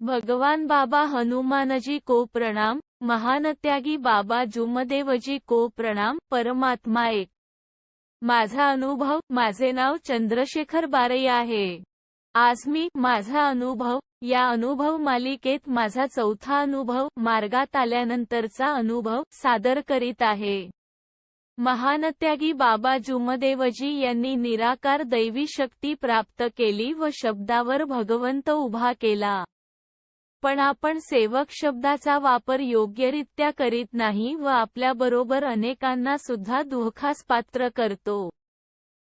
भगवान बाबा हनुमानजी को प्रणाम, महान त्यागी बाबा जुमदेवजी को प्रणाम, परमात्मा एक. माझा अनुभव. माझे नाव चंद्रशेखर बारई आहे. आज मी माझा अनुभव या अनुभव मालिकेत माझा चौथा अनुभव, मार्गात आल्यानंतरचा अनुभव सादर करीत आहे. महान त्यागी बाबा जुमदेवजी यांनी निराकार दैवी शक्ती प्राप्त केली व शब्दावर भगवंत उभा केला. पण आपण सेवक शब्दाचा वापर योग्यरित्या करीत नाही व आपल्याबरोबर अनेकांना सुद्धा दुःखास पात्र करतो.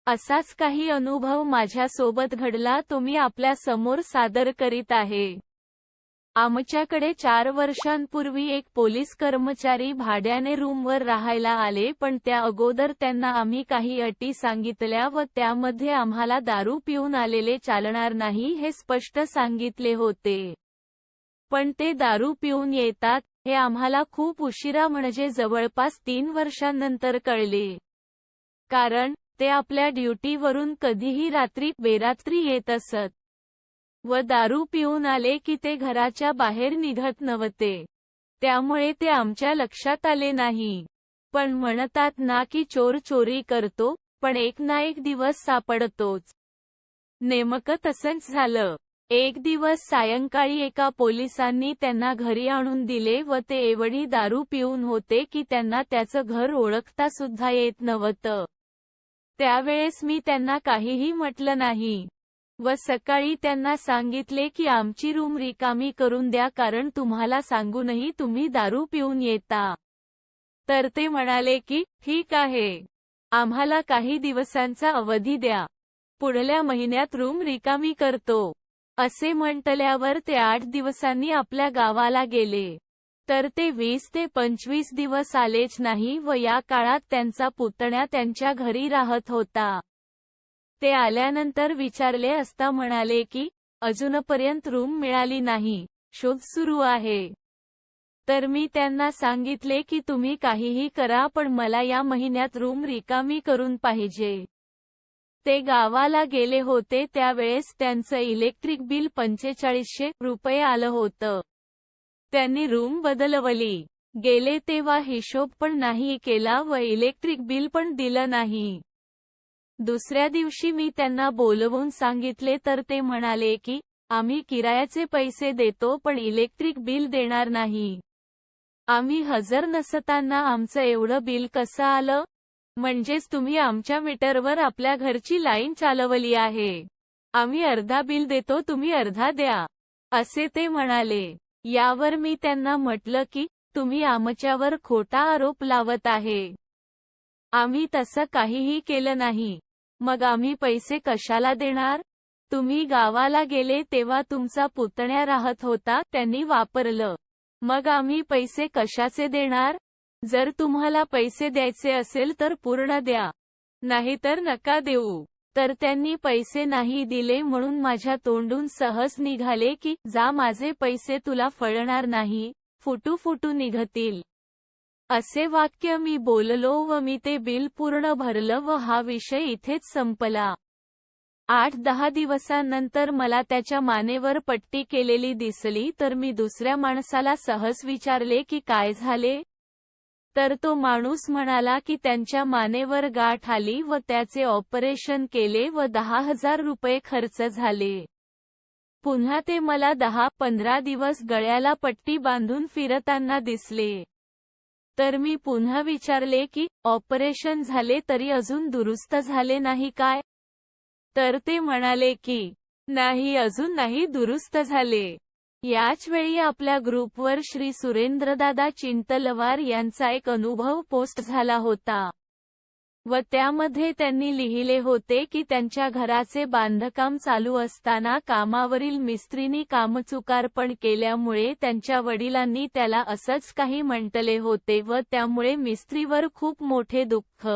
असाच काही अनुभव माझ्या सोबत घडला, तो मी आपल्या समोर सादर करीत आहे. आमच्याकडे 4 वर्षांपूर्वी एक पोलीस कर्मचारी भाड्याने रूमवर राहायला आले, पण त्या अगोदर त्यांना आम्ही काही अटी सांगितल्या व त्यामध्ये आम्हाला दारू पिऊन आलेले चालणार नाही हे स्पष्ट सांगितले होते. पण ते दारू पिऊन येतात हे आम्हाला खूप उशिरा, म्हणजे जवळपास 3 वर्षांनंतर कळले. कारण ते आपल्या ड्युटीवरून कधीही रात्री बेरात्री येत असत व दारू पिऊन आले की ते घराच्या बाहेर निघत नव्हते. त्यामुळे ते आमच्या लक्षात आले नाही. पण म्हणतात ना की चोर चोरी करतो, पण एक ना एक दिवस सापडतोच. नेमकं तसंच झालं. एक दिवस सायंकाळी एका पोलिसांनी त्यांना घरी आणून दिले व ते एवढी दारू पिऊन होते की त्यांना त्याचं घर ओळखता सुद्धा येत नव्हतं. त्यावेळेस मी त्यांना काहीही म्हटलं नाही व सकाळी त्यांना सांगितले की आमची रूम रिकामी करून द्या, कारण तुम्हाला सांगूनही तुम्ही दारू पिऊन येता. तर ते म्हणाले की ठीक आहे, आम्हाला काही दिवसांचा अवधी द्या, पुढल्या महिन्यात रूम रिकामी करतो. असे म्हटल्यावर ते 8 दिवसांनी आपल्या गावाला गेले. तर ते 20 ते 25 दिवस आलेच नाही व या काळात त्यांचा पुतण्या त्यांच्या घरी राहत होता. ते आल्यानंतर विचारले असता म्हणाले की अजूनपर्यंत रूम मिळाली नाही, शोध सुरू आहे. तर मी त्यांना सांगितले की तुम्ही काहीही करा, पण मला या महिन्यात रूम रिकामी करून पाहिजे. ते गावाला गेले होते त्यावेळेस त्यांचं इलेक्ट्रिक बिल 4500 रुपये आलं होतं. त्यांनी रूम बदलवली. गेले तेव्हा हिशोब पण नाही केला व इलेक्ट्रिक बिल पण दिलं नाही. दुसऱ्या दिवशी मी त्यांना बोलवून सांगितले तर ते म्हणाले की आम्ही किरायाचे पैसे देतो पण इलेक्ट्रिक बिल देणार नाही. आम्ही हजर नसताना आमचं एवढं बिल कसं आलं? म्हणजेच तुम्ही आमच्या मीटरवर आपल्या घरची लाईन चालवली आहे. आम्ही अर्धा बिल देतो, तुम्ही अर्धा द्या, असे ते म्हणाले. यावर मी त्यांना म्हटलं की तुम्ही आमच्यावर खोटा आरोप लावत आहे. आम्ही तसं काहीही केलं नाही. मग आम्ही पैसे कशाला देणार? तुम्ही गावाला गेले तेव्हा तुमचा पुतण्या राहत होता, त्यांनी वापरलं. मग आम्ही पैसे कशाचे देणार? जर तुम्हाला पैसे द्यायचे असेल तर पूर्ण द्या, नाहीतर नका देऊ. तर त्यांनी पैसे नाही दिले म्हणून माझ्या तोंडून सहज निघाले की जा, माझे पैसे तुला फळणार नाही, फुटू फुटू निघतील. असे वाक्य मी बोललो व मी ते बिल पूर्ण भरलं व हा विषय इथेच संपला. 8-10 दिवसांनंतर मला त्याच्या मानेवर पट्टी केलेली दिसली, तर मी दुसऱ्या माणसाला सहज विचारले की काय झाले? तर तो माणूस म्हणाला की त्यांच्या मानेवर गाठ आली व त्याचे ऑपरेशन केले व 10,000 रुपये खर्च झाले. पुन्हा ते मला 10-15 दिवस गळ्याला पट्टी बांधून फिरताना दिसले. तर मी पुन्हा विचारले की ऑपरेशन झाले तरी अजून दुरुस्त झाले नाही काय? तर ते म्हणाले की नाही, अजून नाही दुरुस्त झाले. याच वेळी आपल्या ग्रुपवर श्री सुरेंद्रदादा चिंतलवार यांचा एक अनुभव पोस्ट झाला होता व त्यामध्ये त्यांनी लिहिले होते की त्यांच्या घराचे बांधकाम चालू असताना कामावरील मिस्त्रीनी कामचुकारपण केल्यामुळे त्यांच्या वडिलांनी त्याला असंच काही म्हटले होते व त्यामुळे मिस्त्रीवर खूप मोठे दुःख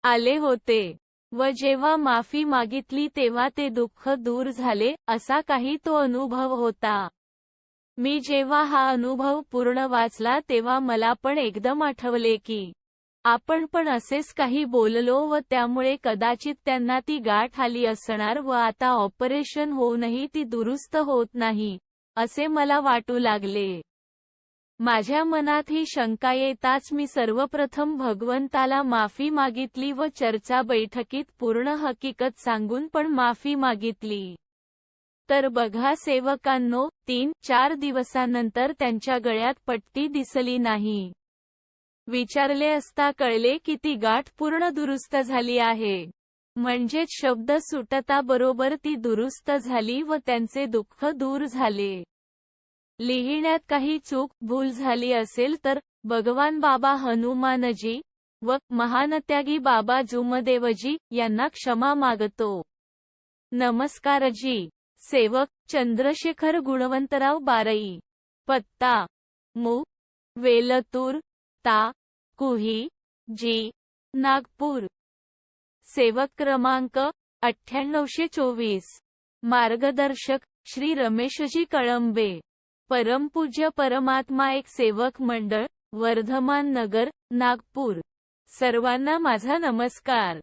आले होते व जेव्हा माफी मागितली तेव्हा ते दुःख दूर झाले, असा काही तो अनुभव होता. मी जेव्हा हा अनुभव पूर्ण वाचला तेव्हा मला पण एकदम आठवले की आपण पण असेच काही बोललो व त्यामुळे कदाचित त्यांना ती गाठ आली असणार व आता ऑपरेशन होऊनही ती दुरुस्त होत नाही. असे मला वाटू लागले. माझ्या मनात ही शंका येताच मी सर्वप्रथम भगवंताला माफी मागितली व चर्चा बैठकीत पूर्ण हकीकत सांगून पण माफी मागितली. तर बघा सेवकांनो, 3-4 दिवसानंतर त्यांच्या गळ्यात पट्टी दिसली नाही. विचारले असता कळले की ती गाठ पूर्ण दुरुस्त झाली आहे. म्हणजेच शब्द सुटता बरोबर ती दुरुस्त झाली व त्यांचे दुःख दूर झाले. लिहिण्यात काही चूक भूल झाली असेल तर भगवान बाबा हनुमानजी व महानत्यागी बाबा जुमदेवजी यांना क्षमा मागतो. नमस्कारजी. सेवक चंद्रशेखर गुणवंतराव बारई. पत्ता मु. वेलतूर ता. कुही जी. नागपूर. सेवक क्रमांक 9824. मार्गदर्शक श्री रमेशजी कळंबे. परमपूज्य परमात्मा एक सेवक मंडळ, वर्धमान नगर, नागपूर. सर्वांना माझा नमस्कार.